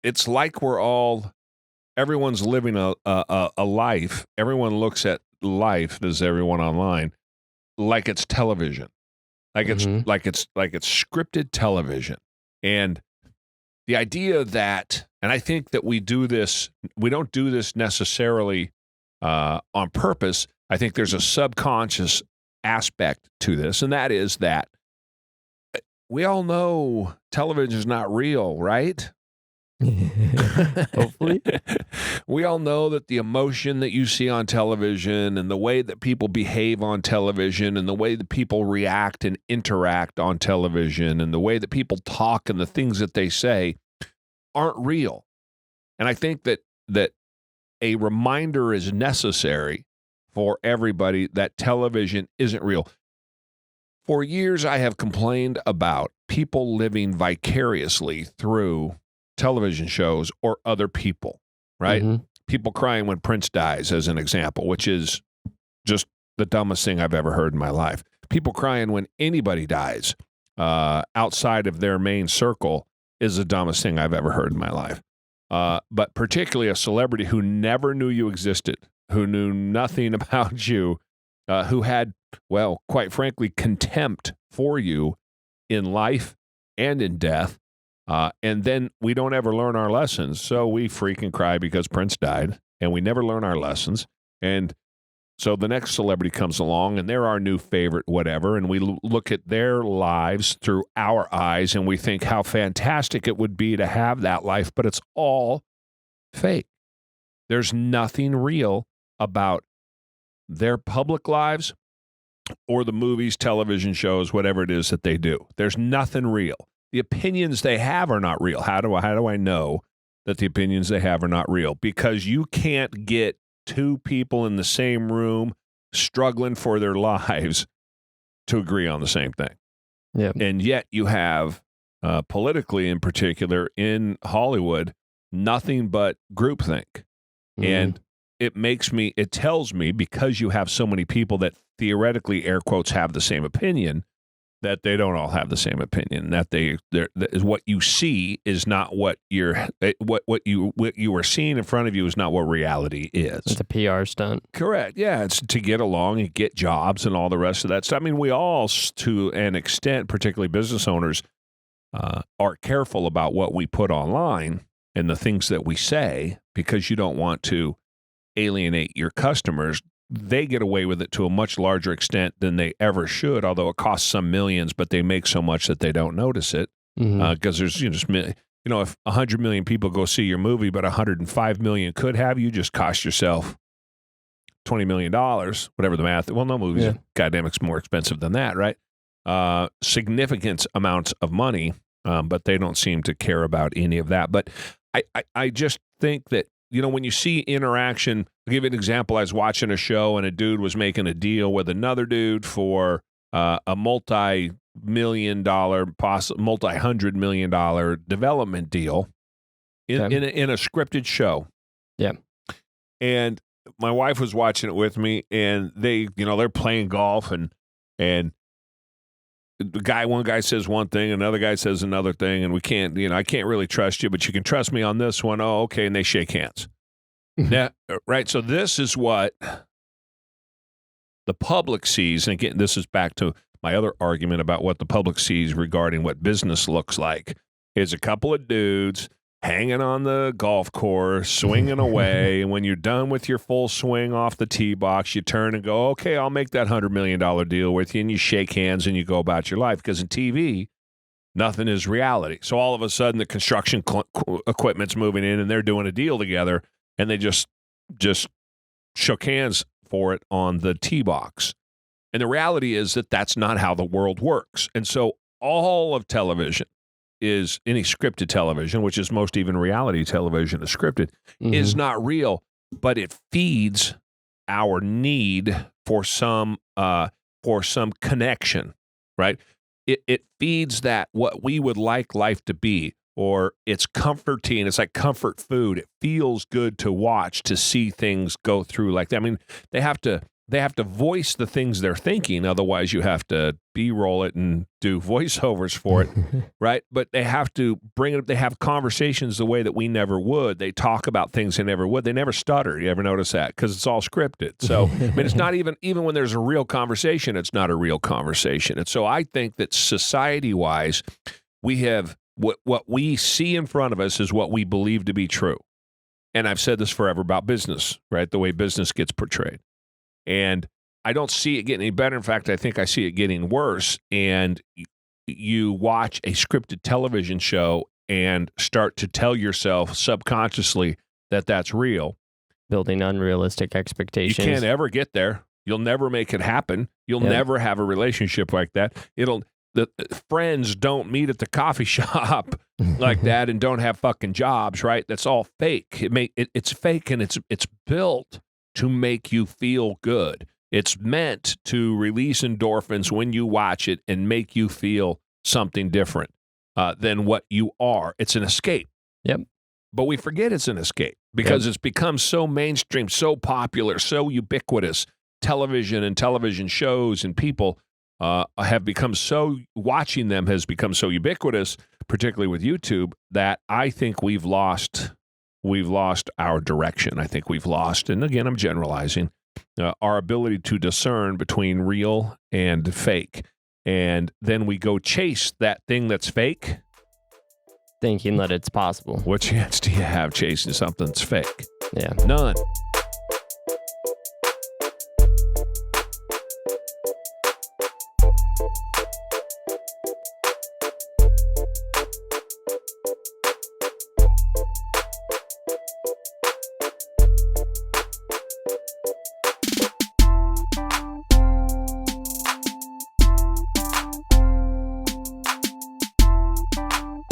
it's like everyone's living a life. Everyone looks at life, does everyone online, like it's television. Like it's Mhm. like it's scripted television. And the idea that, and I think that we don't do this necessarily on purpose. I think there's a subconscious aspect to this, and that is that we all know television is not real, right? Hopefully. We all know that the emotion that you see on television and the way that people behave on television and the way that people react and interact on television and the way that people talk and the things that they say aren't real. And I think that a reminder is necessary for everybody that television isn't real. For years, I have complained about people living vicariously through television shows or other people, right? Mhm. People crying when Prince dies, as an example, which is just the dumbest thing I've ever heard in my life. People crying when anybody dies outside of their main circle is the dumbest thing I've ever heard in my life. But particularly a celebrity who never knew you existed, who knew nothing about you, who had, well, quite frankly, contempt for you in life and in death. And then we don't ever learn our lessons. So we freaking cry because Prince died and we never learn our lessons. And so the next celebrity comes along and they're our new favorite, whatever. And we look at their lives through our eyes and we think how fantastic it would be to have that life, but it's all fake. There's nothing real about their public lives or the movies, television shows, whatever it is that they do. There's nothing real. The opinions they have are not real. How do I know that the opinions they have are not real? Because you can't get two people in the same room struggling for their lives to agree on the same thing. Yeah. And yet you have, politically in particular, in Hollywood, nothing but groupthink. And it tells me, because you have so many people that theoretically, air quotes, have the same opinion, that they don't all have the same opinion. That what you see is not what what you are seeing in front of you is not what reality is. It's a PR stunt. Correct. Yeah, it's to get along and get jobs and all the rest of that stuff. I mean, we all, to an extent, particularly business owners, are careful about what we put online and the things that we say because you don't want to alienate your customers. They get away with it to a much larger extent than they ever should, although it costs some millions, but they make so much that they don't notice it. Because there's, if 100 million people go see your movie, but 105 million could have, you just cost yourself $20 million, whatever the math. Well, no movies, goddamn, it's more expensive than that, right? Significant amounts of money, but they don't seem to care about any of that. But I just think that, when you see interaction, I'll give you an example. I was watching a show and a dude was making a deal with another dude for a multi-million-dollar, multi-$100 million development deal in a scripted show. Yeah. And my wife was watching it with me, and they're playing golf, and one guy says one thing, another guy says another thing, and we can't, I can't really trust you, but you can trust me on this one. Oh, okay. And they shake hands. Yeah, right. So this is what the public sees. And again, this is back to my other argument about what the public sees regarding what business looks like. Is a couple of dudes hanging on the golf course, swinging away. And when you're done with your full swing off the tee box, you turn and go, okay, I'll make that $100 million deal with you. And you shake hands and you go about your life. Because in TV, nothing is reality. So all of a sudden, the construction equipment's moving in and they're doing a deal together. And they just shook hands for it on the tee box. And the reality is that that's not how the world works. And so all of television is, any scripted television, which is most even reality television is scripted, is not real, but it feeds our need for some connection, right? It feeds that what we would like life to be, or it's comforting. It's like comfort food. It feels good to watch, to see things go through like that. I mean, they have to they have to voice the things they're thinking. Otherwise, you have to B-roll it and do voiceovers for it, right? But they have to bring it up. They have conversations the way that we never would. They talk about things they never would. They never stutter. You ever notice that? Because it's all scripted. So, I mean, it's not even when there's a real conversation, it's not a real conversation. And so I think that society-wise, we have what we see in front of us is what we believe to be true. And I've said this forever about business, right? The way business gets portrayed. And I don't see it getting any better. In fact, I think I see it getting worse. And you watch a scripted television show and start to tell yourself subconsciously that that's real. Building unrealistic expectations. You can't ever get there. You'll never make it happen. You'll never have a relationship like that. The friends don't meet at the coffee shop like that and don't have fucking jobs, right? That's all fake. It's fake, and it's built to make you feel good. It's meant to release endorphins when you watch it and make you feel something different than what you are. It's an escape. Yep. But we forget it's an escape because it's become so mainstream, so popular, so ubiquitous. Television and television shows and people have become so, watching them has become so ubiquitous, particularly with YouTube, that I think we've lost our direction. I think we've lost, and again, I'm generalizing, our ability to discern between real and fake. And then we go chase that thing that's fake. Thinking that it's possible. What chance do you have chasing something that's fake? Yeah. None.